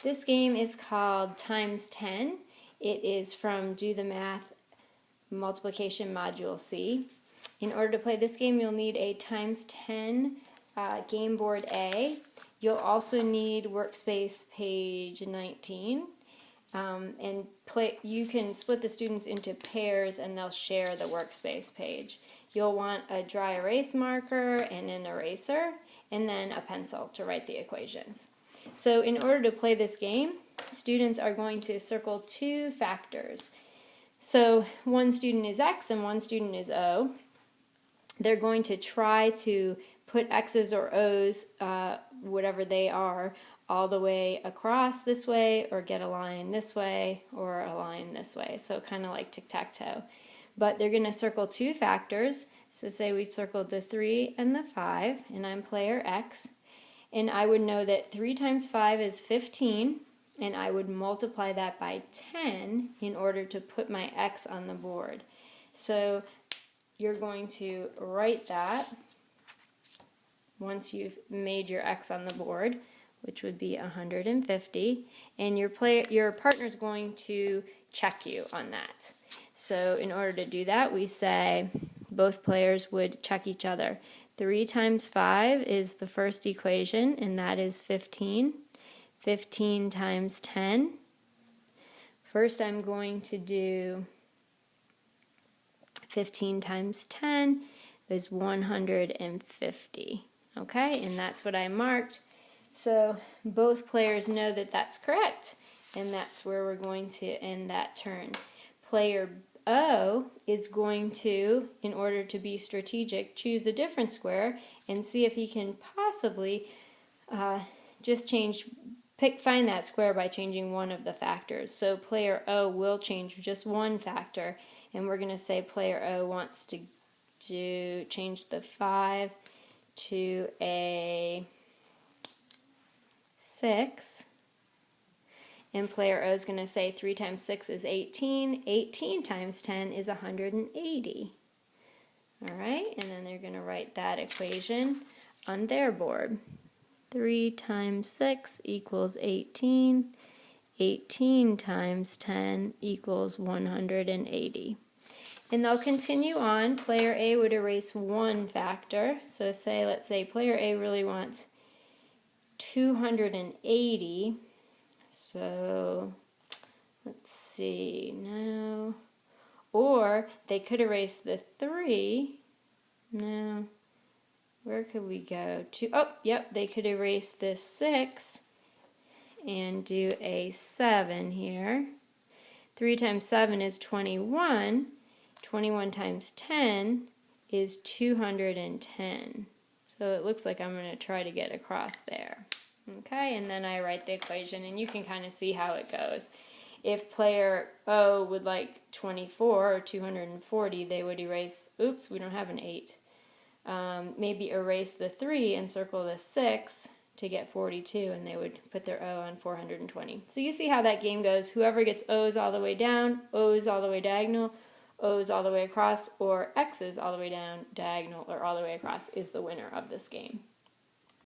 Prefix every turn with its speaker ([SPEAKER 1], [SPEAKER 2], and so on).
[SPEAKER 1] This game is called Times 10. It is from Do the Math Multiplication Module C. In order to play this game, you'll need a Times 10 game board A. You'll also need workspace page 19. You can split the students into pairs and they'll share the workspace page. You'll want a dry erase marker and an eraser and then a pencil to write the equations. So in order to play this game, students are going to circle two factors. So one student is X and one student is O. They're going to try to put X's or O's, whatever they are, all the way across this way, or get a line this way, or a line this way. So kind of like tic-tac-toe. But they're going to circle two factors. So say we circled the 3 and the 5, and I'm player X. And I would know that 3 times 5 is 15, and I would multiply that by 10 in order to put my X on the board. So you're going to write that once you've made your X on the board, which would be 150, and your partner's going to check you on that. So in order to do that, we say both players would check each other. 3 times 5 is the first equation, and that is 15. 15 times 10. First I'm going to do 15 times 10 is 150. Okay, and that's what I marked. So both players know that that's correct, and that's where we're going to end that turn. Player O is going to, in order to be strategic, choose a different square and see if he can possibly just find that square by changing one of the factors. So player O will change just one factor, and we're going to say player O wants to change the 5 to a 6. And player O is going to say 3 times 6 is 18. 18 times 10 is 180. Alright, and then they're going to write that equation on their board. 3 times 6 equals 18. 18 times 10 equals 180. And they'll continue on. Player A would erase one factor. So let's say player A really wants 280. So let's see, no. Or they could erase the 3. No. Where could we go to? Oh, yep, they could erase this 6 and do a 7 here. 3 times 7 is 21. 21 times 10 is 210. So it looks like I'm going to try to get across there. Okay, and then I write the equation, and you can kind of see how it goes. If player O would like 24 or 240, they would erase, oops, we don't have an 8. Maybe erase the 3 and circle the 6 to get 42, and they would put their O on 420. So you see how that game goes. Whoever gets O's all the way down, O's all the way diagonal, O's all the way across, or X's all the way down, diagonal, or all the way across is the winner of this game.